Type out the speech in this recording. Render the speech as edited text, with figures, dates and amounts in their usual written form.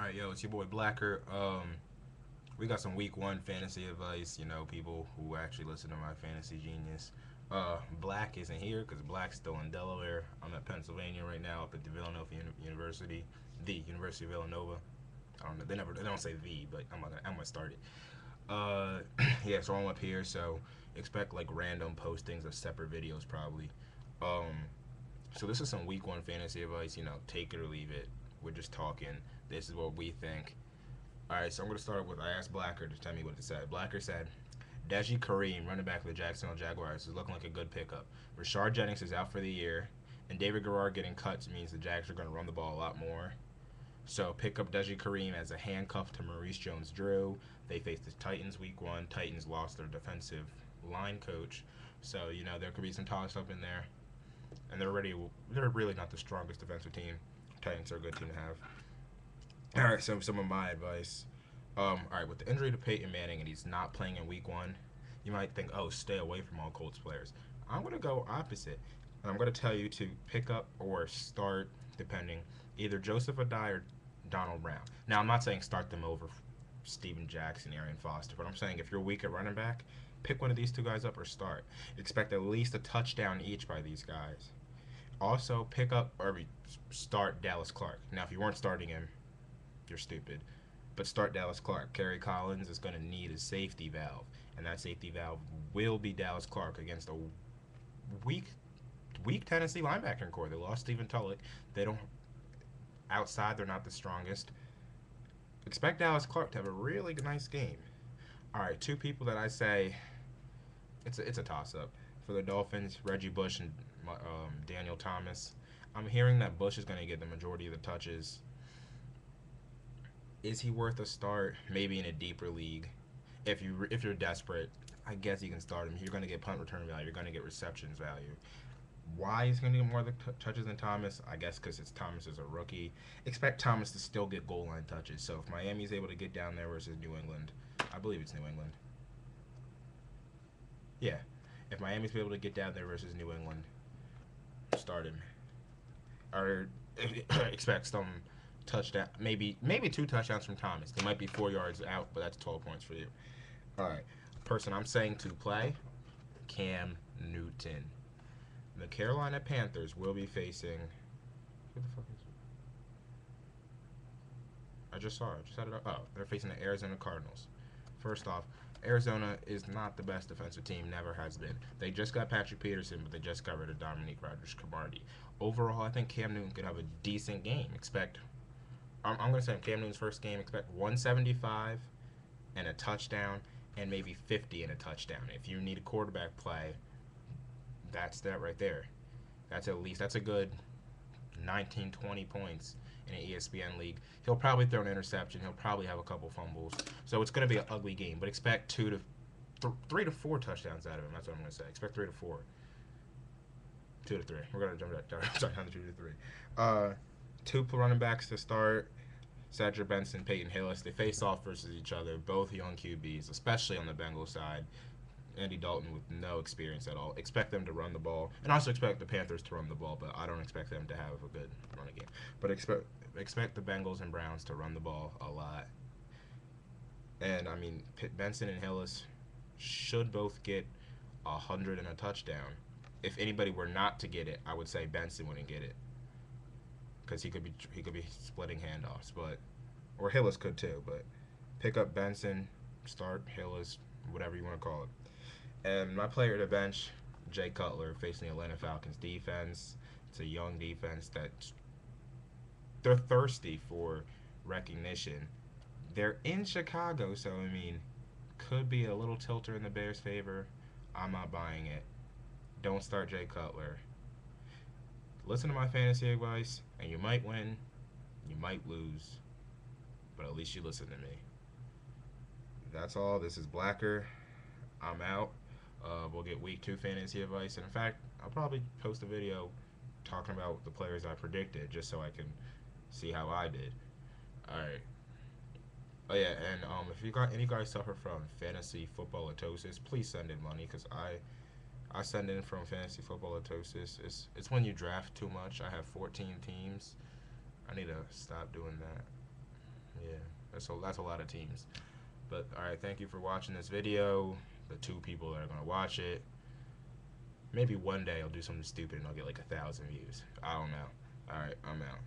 All right, yo, it's your boy Blacker. We got some week one fantasy advice. You know, people who actually listen to my Fantasy Genius. Black isn't here because Black's still in Delaware. I'm at Pennsylvania right now, up at the Villanova University, the University of Villanova. I don't know. They don't say the, but I'm gonna start it. Yeah, so I'm up here. So expect like random postings of separate videos probably. Um, so this is some week one fantasy advice. You know, take it or leave it. We're just talking. This is what we think. All right, so I'm going to start with I asked Blacker to tell me what it said. Blacker said, Deji Kareem, running back for the Jacksonville Jaguars, is looking like a good pickup. Rashard Jennings is out for the year, and David Garrard getting cuts means the Jags are going to run the ball a lot more. So pick up Deji Kareem as a handcuff to Maurice Jones-Drew. They faced the Titans week one. Titans lost their defensive line coach, so you know there could be some toss up in there. And they're really not the strongest defensive team. Titans are a good team to have. All right, so some of my advice. All right, with the injury to Peyton Manning and he's not playing in Week One, you might think, oh, stay away from all Colts players. I'm gonna go opposite. I'm gonna tell you to pick up or start, depending, either Joseph Addai or Donald Brown. Now, I'm not saying start them over Steven Jackson, Arian Foster, but I'm saying if you're weak at running back, pick one of these two guys up or start. Expect at least a touchdown each by these guys. Also, pick up or start Dallas Clark. Now, if you weren't starting him, you're stupid. But start Dallas Clark. Kerry Collins is going to need a safety valve, and that safety valve will be Dallas Clark against a weak, weak Tennessee linebacking core. They lost Stephen Tulloch. They don't outside. They're not the strongest. Expect Dallas Clark to have a really nice game. All right, two people that I say it's a toss up for the Dolphins: Reggie Bush and Daniel Thomas. I'm hearing that Bush is going to get the majority of the touches. Is he worth a start? Maybe in a deeper league. If you're desperate, I guess you can start him. You're going to get punt return value. You're going to get receptions value. Why he's going to get more of the touches than Thomas? I guess because it's Thomas is a rookie. Expect Thomas to still get goal line touches. So if Miami's able to get down there versus New England, I believe it's New England. Yeah, if Miami's able to get down there versus New England, start him. Or expect some touchdown, maybe two touchdowns from Thomas. They might be 4 yards out, but that's 12 points for you. All right, person I'm saying to play, Cam Newton. The Carolina Panthers will be facing. Who the fuck is it? I just saw it. I just had it up. Oh, they're facing the Arizona Cardinals. First off, Arizona is not the best defensive team, never has been. They just got Patrick Peterson, but they just got rid of Dominique Rodgers-Cromartie. Overall, I think Cam Newton could have a decent game. I'm going to say Cam Newton's first game, expect 175 and a touchdown and maybe 50 and a touchdown. If you need a quarterback play, that's that right there. That's a good 19, 20 points in an ESPN league. He'll probably throw an interception. He'll probably have a couple fumbles. So it's going to be an ugly game, but expect 3 to 4 touchdowns out of him. That's what I'm going to say. Expect 3 to 4. 2 to 3. We're going to jump down to 2 to 3. Two running backs to start. Cedric Benson, Peyton Hillis. They face off versus each other. Both young QBs, especially on the Bengals side. Andy Dalton with no experience at all. Expect them to run the ball, and also expect the Panthers to run the ball, but I don't expect them to have a good running game. But expect the Bengals and Browns to run the ball a lot. And I mean, Benson and Hillis should both get 100 and a touchdown. If anybody were not to get it, I would say Benson wouldn't get it because he could be splitting handoffs, but or Hillis could too. But pick up Benson, start Hillis, whatever you want to call it. And my player to bench, Jay Cutler, facing the Atlanta Falcons defense. It's a young defense that they're thirsty for recognition. They're in Chicago, so I mean, could be a little tilter in the Bears' favor. I'm not buying it. Don't start Jay Cutler. Listen to my fantasy advice, and you might win, you might lose, but at least you listen to me. That's all. This is Blacker. I'm out. We'll get week two fantasy advice. And in fact, I'll probably post a video talking about the players I predicted just so I can see how I did. Alright. Oh yeah, and if you got any guys suffer from fantasy football atosis, please send in money because I send in from fantasy football atosis. It's when you draft too much. I have 14 teams. I need to stop doing that. Yeah, that's a lot of teams. But all right, thank you for watching this video. The 2 people that are gonna watch it. Maybe one day I'll do something stupid and I'll get like 1,000 views. I don't know. All right, I'm out.